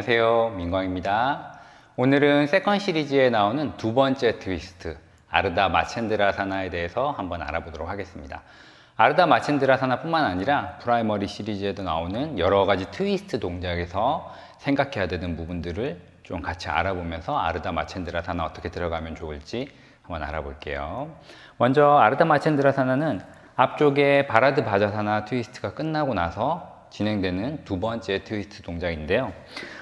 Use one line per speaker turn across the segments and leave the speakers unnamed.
안녕하세요, 민광입니다. 오늘은 세컨 시리즈에 나오는 두 번째 트위스트, 아르다 마첸드라사나에 대해서 한번 알아보도록 하겠습니다. 아르다 마첸드라사나 뿐만 아니라 프라이머리 시리즈에도 나오는 여러 가지 트위스트 동작에서 생각해야 되는 부분들을 좀 같이 알아보면서 아르다 마첸드라사나 어떻게 들어가면 좋을지 한번 알아볼게요. 먼저 아르다 마첸드라사나는 앞쪽에 바라드 바자사나 트위스트가 끝나고 나서 진행되는 두 번째 트위스트 동작인데요.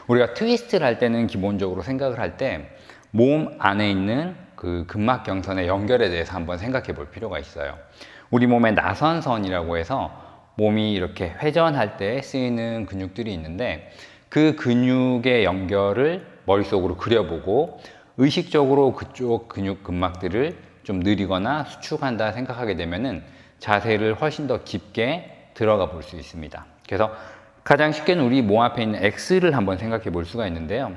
우리가 트위스트를 할 때는 기본적으로 생각을 할 때 몸 안에 있는 그 근막 경선의 연결에 대해서 한번 생각해 볼 필요가 있어요. 우리 몸의 나선선이라고 해서 몸이 이렇게 회전할 때 쓰이는 근육들이 있는데 그 근육의 연결을 머릿속으로 그려보고 의식적으로 그쪽 근육 근막들을 좀 느리거나 수축한다 생각하게 되면은 자세를 훨씬 더 깊게 들어가 볼 수 있습니다. 그래서 가장 쉽게는 우리 몸 앞에 있는 X를 한번 생각해 볼 수가 있는데요.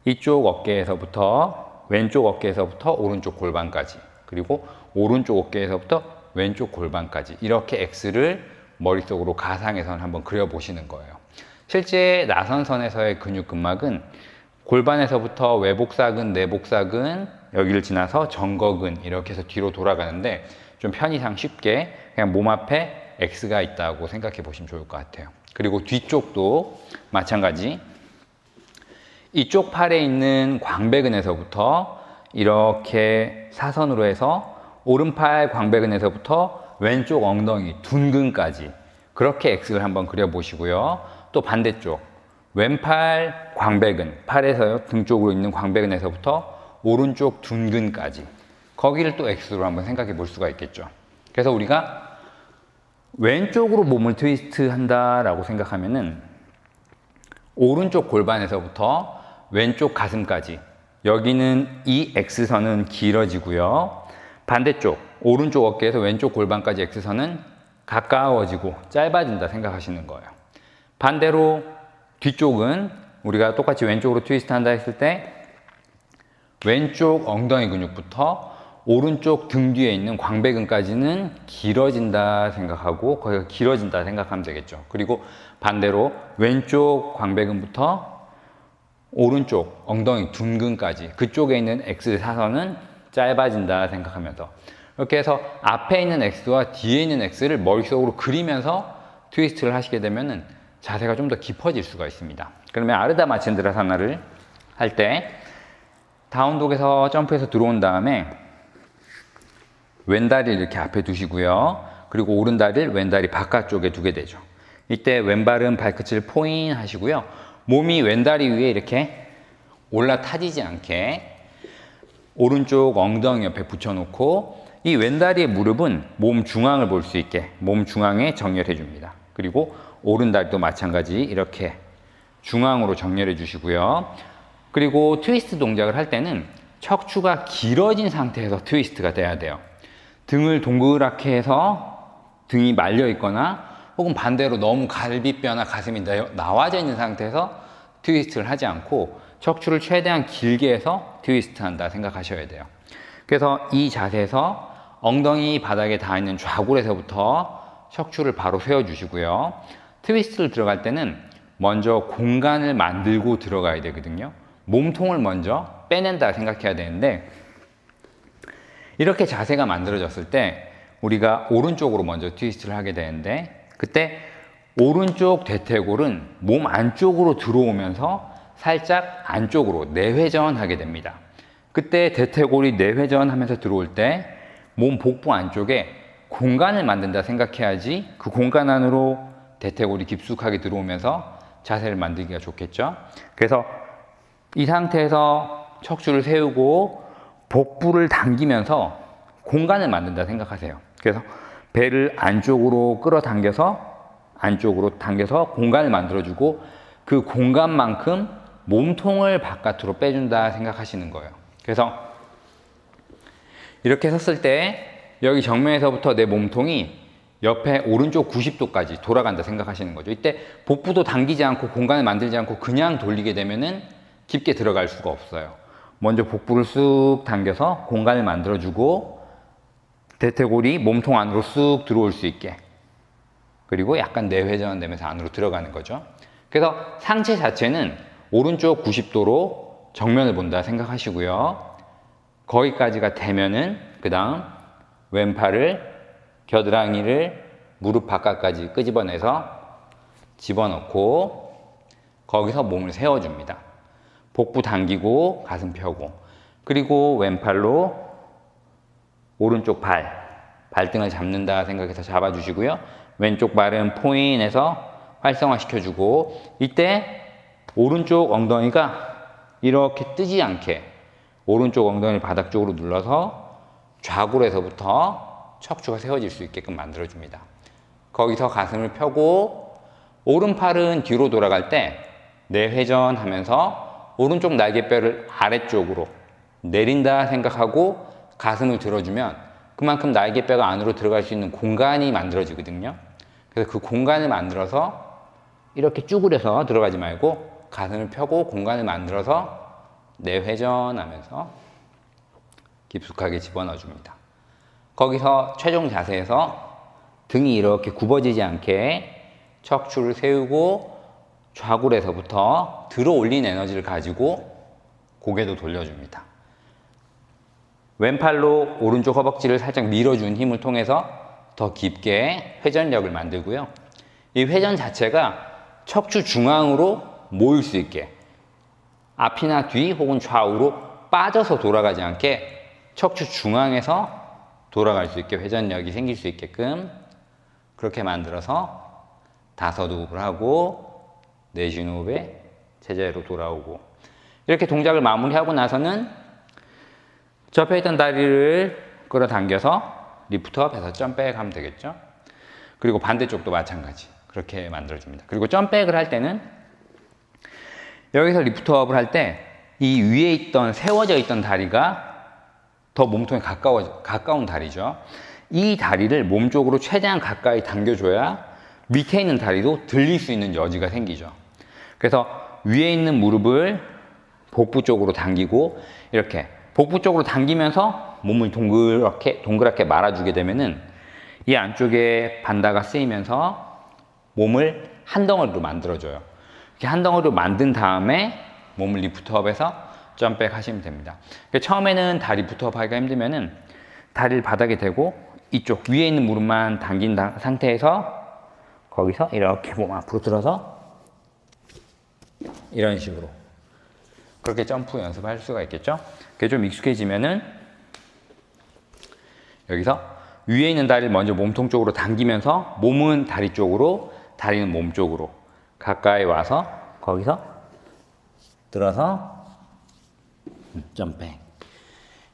이쪽 어깨에서부터 왼쪽 어깨에서부터 오른쪽 골반까지, 그리고 오른쪽 어깨에서부터 왼쪽 골반까지, 이렇게 X를 머릿속으로 가상에선 한번 그려보시는 거예요. 실제 나선선에서의 근육 근막은 골반에서부터 외복사근, 내복사근, 여기를 지나서 정거근, 이렇게 해서 뒤로 돌아가는데 좀 편의상 쉽게 그냥 몸 앞에 X가 있다고 생각해 보시면 좋을 것 같아요. 그리고 뒤쪽도 마찬가지. 이쪽 팔에 있는 광배근에서부터 이렇게 사선으로 해서 오른팔 광배근에서부터 왼쪽 엉덩이 둔근까지, 그렇게 X를 한번 그려보시고요. 또 반대쪽 왼팔 광배근, 팔에서 등 쪽으로 있는 광배근에서부터 오른쪽 둔근까지, 거기를 또 X로 한번 생각해 볼 수가 있겠죠. 그래서 우리가 왼쪽으로 몸을 트위스트 한다라고 생각하면은 오른쪽 골반에서부터 왼쪽 가슴까지, 여기는 이 X선은 길어지고요. 반대쪽 오른쪽 어깨에서 왼쪽 골반까지 X선은 가까워지고 짧아진다 생각하시는 거예요. 반대로 뒤쪽은 우리가 똑같이 왼쪽으로 트위스트 한다 했을 때 왼쪽 엉덩이 근육부터 오른쪽 등 뒤에 있는 광배근까지는 길어진다 생각하고 거기가 길어진다 생각하면 되겠죠. 그리고 반대로 왼쪽 광배근부터 오른쪽 엉덩이 둔근까지, 그쪽에 있는 X 사선은 짧아진다 생각하면서, 이렇게 해서 앞에 있는 X와 뒤에 있는 X를 머릿속으로 그리면서 트위스트를 하시게 되면 자세가 좀 더 깊어질 수가 있습니다. 그러면 아르다 마첸드라사나를 할 때 다운독에서 점프해서 들어온 다음에 왼다리를 이렇게 앞에 두시고요. 그리고 오른다리를 왼다리 바깥쪽에 두게 되죠. 이때 왼발은 발끝을 포인 하시고요. 몸이 왼다리 위에 이렇게 올라타지지 않게 오른쪽 엉덩이 옆에 붙여놓고 이 왼다리의 무릎은 몸 중앙을 볼 수 있게 몸 중앙에 정렬해 줍니다. 그리고 오른다리도 마찬가지 이렇게 중앙으로 정렬해 주시고요. 그리고 트위스트 동작을 할 때는 척추가 길어진 상태에서 트위스트가 돼야 돼요. 등을 동그랗게 해서 등이 말려 있거나 혹은 반대로 너무 갈비뼈나 가슴이 나와져 있는 상태에서 트위스트를 하지 않고 척추를 최대한 길게 해서 트위스트 한다 생각하셔야 돼요. 그래서 이 자세에서 엉덩이 바닥에 닿아 있는 좌골에서부터 척추를 바로 세워 주시고요. 트위스트를 들어갈 때는 먼저 공간을 만들고 들어가야 되거든요. 몸통을 먼저 빼낸다 생각해야 되는데, 이렇게 자세가 만들어졌을 때 우리가 오른쪽으로 먼저 트위스트를 하게 되는데, 그때 오른쪽 대퇴골은 몸 안쪽으로 들어오면서 살짝 안쪽으로 내회전하게 됩니다. 그때 대퇴골이 내회전하면서 들어올 때 몸 복부 안쪽에 공간을 만든다 생각해야지 그 공간 안으로 대퇴골이 깊숙하게 들어오면서 자세를 만들기가 좋겠죠. 그래서 이 상태에서 척추를 세우고 복부를 당기면서 공간을 만든다 생각하세요. 그래서 배를 안쪽으로 당겨서 공간을 만들어주고 그 공간만큼 몸통을 바깥으로 빼준다 생각하시는 거예요. 그래서 이렇게 섰을 때 여기 정면에서부터 내 몸통이 옆에 오른쪽 90도까지 돌아간다 생각하시는 거죠. 이때 복부도 당기지 않고 공간을 만들지 않고 그냥 돌리게 되면은 깊게 들어갈 수가 없어요. 먼저 복부를 쑥 당겨서 공간을 만들어주고 대퇴골이 몸통 안으로 쑥 들어올 수 있게, 그리고 약간 내회전되면서 안으로 들어가는 거죠. 그래서 상체 자체는 오른쪽 90도로 정면을 본다 생각하시고요. 거기까지가 되면은 그 다음 왼팔을 겨드랑이를 무릎 바깥까지 끄집어내서 집어넣고 거기서 몸을 세워줍니다. 복부 당기고 가슴 펴고, 그리고 왼팔로 오른쪽 발등을 잡는다 생각해서 잡아주시고요. 왼쪽 발은 포인해서 활성화시켜주고, 이때 오른쪽 엉덩이가 이렇게 뜨지 않게 오른쪽 엉덩이를 바닥 쪽으로 눌러서 좌골에서부터 척추가 세워질 수 있게끔 만들어줍니다. 거기서 가슴을 펴고 오른팔은 뒤로 돌아갈 때 내회전 하면서 오른쪽 날개뼈를 아래쪽으로 내린다 생각하고 가슴을 들어주면 그만큼 날개뼈가 안으로 들어갈 수 있는 공간이 만들어지거든요. 그래서 그 공간을 만들어서 이렇게 쭈그려서 들어가지 말고 가슴을 펴고 공간을 만들어서 내회전 하면서 깊숙하게 집어넣어 줍니다. 거기서 최종 자세에서 등이 이렇게 굽어지지 않게 척추를 세우고 좌골에서부터 들어 올린 에너지를 가지고 고개도 돌려줍니다. 왼팔로 오른쪽 허벅지를 살짝 밀어준 힘을 통해서 더 깊게 회전력을 만들고요. 이 회전 자체가 척추 중앙으로 모일 수 있게 앞이나 뒤 혹은 좌우로 빠져서 돌아가지 않게 척추 중앙에서 돌아갈 수 있게 회전력이 생길 수 있게끔 그렇게 만들어서 5호흡을 하고 내쉬는 호흡에 제자리로 돌아오고, 이렇게 동작을 마무리하고 나서는 접혀 있던 다리를 끌어당겨서 리프트업 해서 점백 하면 되겠죠. 그리고 반대쪽도 마찬가지 그렇게 만들어줍니다. 그리고 점백을 할 때는 여기서 리프트업을 할 때 이 위에 있던 세워져 있던 다리가 더 몸통에 가까운 다리죠. 이 다리를 몸 쪽으로 최대한 가까이 당겨줘야 밑에 있는 다리도 들릴 수 있는 여지가 생기죠. 그래서 위에 있는 무릎을 복부 쪽으로 당기고, 이렇게 복부 쪽으로 당기면서 몸을 동그랗게 말아주게 되면은 이 안쪽에 반다가 쓰이면서 몸을 한 덩어리로 만들어줘요. 이렇게 한 덩어리로 만든 다음에 몸을 리프트업해서 점백 하시면 됩니다. 처음에는 다리 리프트업 하기가 힘들면은 다리를 바닥에 대고 이쪽 위에 있는 무릎만 당긴 상태에서 거기서 이렇게 몸 앞으로 들어서 이런 식으로 그렇게 점프 연습할 수가 있겠죠. 그게 좀 익숙해지면은 여기서 위에 있는 다리를 먼저 몸통 쪽으로 당기면서 몸은 다리 쪽으로, 다리는 몸 쪽으로 가까이 와서 거기서 들어서 점백,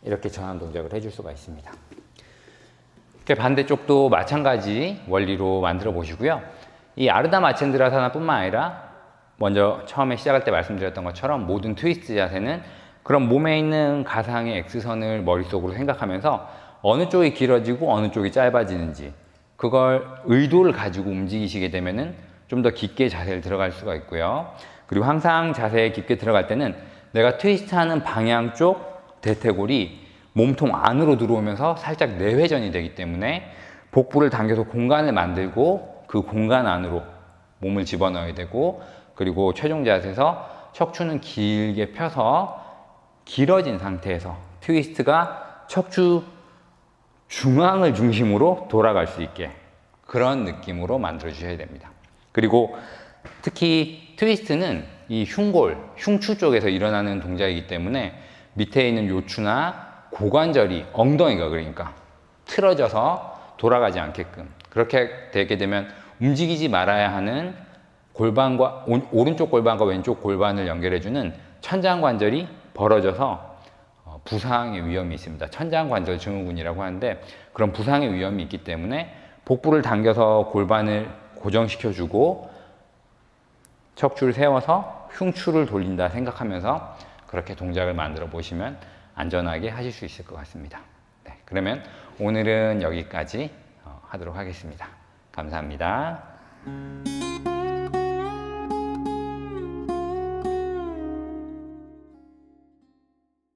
이렇게 전환 동작을 해줄 수가 있습니다. 반대쪽도 마찬가지 원리로 만들어 보시고요. 이 아르다 마첸드라사나 뿐만 아니라 먼저 처음에 시작할 때 말씀드렸던 것처럼 모든 트위스트 자세는 그런 몸에 있는 가상의 X선을 머릿속으로 생각하면서 어느 쪽이 길어지고 어느 쪽이 짧아지는지 그걸 의도를 가지고 움직이시게 되면은 좀 더 깊게 자세를 들어갈 수가 있고요. 그리고 항상 자세에 깊게 들어갈 때는 내가 트위스트하는 방향 쪽 대퇴골이 몸통 안으로 들어오면서 살짝 내회전이 되기 때문에 복부를 당겨서 공간을 만들고 그 공간 안으로 몸을 집어넣어야 되고, 그리고 최종 자세에서 척추는 길게 펴서 길어진 상태에서 트위스트가 척추 중앙을 중심으로 돌아갈 수 있게 그런 느낌으로 만들어 주셔야 됩니다. 그리고 특히 트위스트는 이 흉추 쪽에서 일어나는 동작이기 때문에 밑에 있는 요추나 고관절이 엉덩이가 그러니까 틀어져서 돌아가지 않게끔 그렇게 되게 되면 움직이지 말아야 하는 골반과 오른쪽 골반과 왼쪽 골반을 연결해주는 천장관절이 벌어져서 부상의 위험이 있습니다. 천장관절 증후군이라고 하는데 그런 부상의 위험이 있기 때문에 복부를 당겨서 골반을 고정시켜주고 척추를 세워서 흉추를 돌린다 생각하면서 그렇게 동작을 만들어 보시면 안전하게 하실 수 있을 것 같습니다. 네, 그러면 오늘은 여기까지 하도록 하겠습니다. 감사합니다.